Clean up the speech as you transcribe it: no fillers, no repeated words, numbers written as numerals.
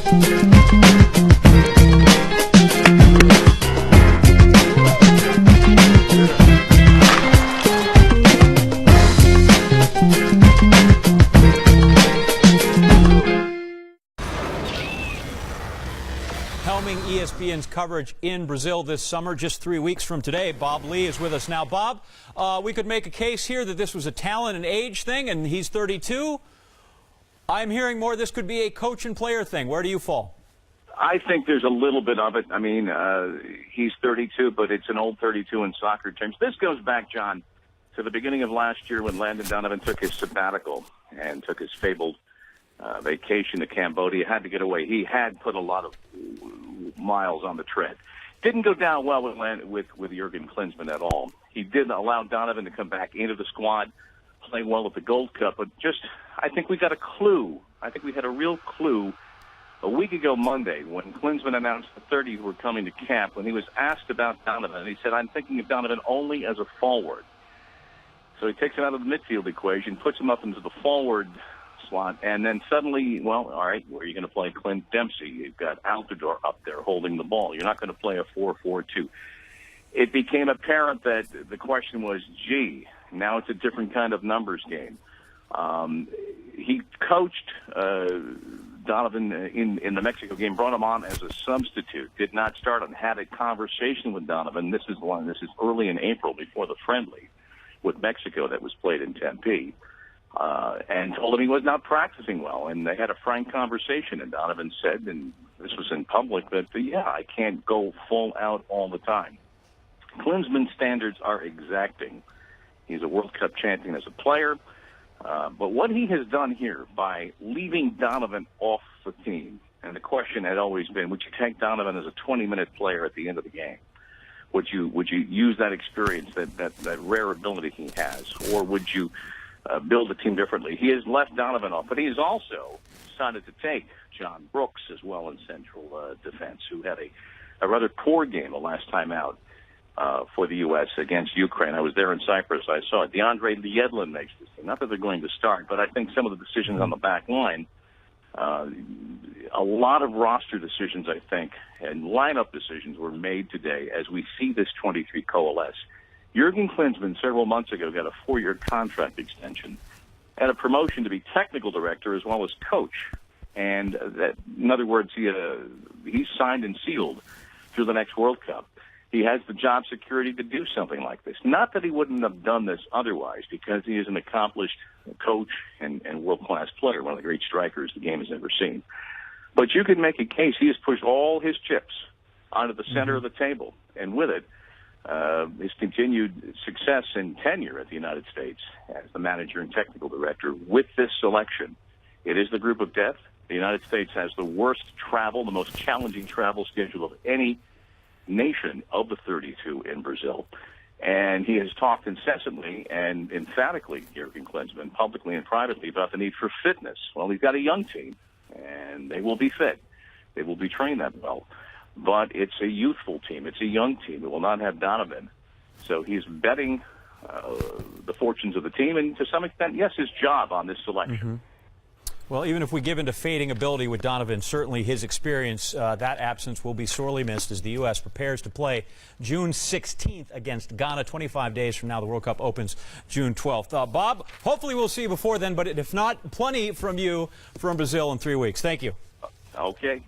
Helming ESPN's coverage in Brazil this summer, just 3 weeks from today. Bob Lee is with us now. Bob, we could make a case here that this was a talent and age thing, and he's 32. I'm hearing more this could be a coach and player thing. Where do you fall? I think there's a little bit of it. I mean, he's 32, but it's an old 32 in soccer terms. This goes back, John, to the beginning of last year when Landon Donovan took his sabbatical and took his fabled vacation to Cambodia. Had to get away. He had put a lot of miles on the tread. Didn't go down well with Jurgen Klinsmann at all. He did allow Donovan to come back into the squad, play well at the Gold Cup, but I think we got a clue. I think we had a real clue a week ago Monday when Klinsmann announced the 30 were coming to camp. When he was asked about Donovan, he said, "I'm thinking of Donovan only as a forward." So he takes him out of the midfield equation, puts him up into the forward slot, and then suddenly, well, all right, where are you going to play Clint Dempsey? You've got Altidore up there holding the ball. You're not going to play a 4-4-2. It became apparent that the question was, gee, now it's a different kind of numbers game. He coached Donovan in the Mexico game, brought him on as a substitute, did not start and had a conversation with Donovan. This is early in April before the friendly with Mexico that was played in Tempe. And told him he was not practicing well. And they had a frank conversation, and Donovan said, and this was in public, that, yeah, I can't go full out all the time. Klinsmann's standards are exacting. He's a World Cup champion as a player. But what he has done here by leaving Donovan off the team, and the question had always been, would you take Donovan as a 20-minute player at the end of the game? Would you use that experience, that rare ability he has, or would you build the team differently? He has left Donovan off, but he has also decided to take John Brooks as well in central defense, who had a rather poor game the last time out for the U.S. against Ukraine. I was there in Cyprus. I saw it. DeAndre Yedlin makes this team. Not that they're going to start, but I think some of the decisions on the back line, a lot of roster decisions, I think, and lineup decisions were made today as we see this 23 coalesce. Jurgen Klinsmann several months ago got a 4-year contract extension and a promotion to be technical director as well as coach. And that, in other words, he's signed and sealed through the next World Cup. He has the job security to do something like this. Not that he wouldn't have done this otherwise, because he is an accomplished coach and world-class player, one of the great strikers the game has ever seen. But you could make a case he has pushed all his chips onto the center of the table, and with it, his continued success and tenure at the United States as the manager and technical director with this selection. It is the group of death. The United States has the worst travel, the most challenging travel schedule of any nation of the 32 in Brazil. And he has talked incessantly and emphatically, Jurgen Klinsmann, publicly and privately, about the need for fitness. Well, he's got a young team, and they will be fit. They will be trained that well. But it's a youthful team. It's a young team. It will not have Donovan. So he's betting the fortunes of the team, and to some extent, yes, his job on this selection. Well, even if we give into fading ability with Donovan, certainly his experience, that absence will be sorely missed as the U.S. prepares to play June 16th against Ghana. 25 days from now, the World Cup opens June 12th. Bob, hopefully we'll see you before then, but if not, plenty from you from Brazil in 3 weeks. Thank you. Okay.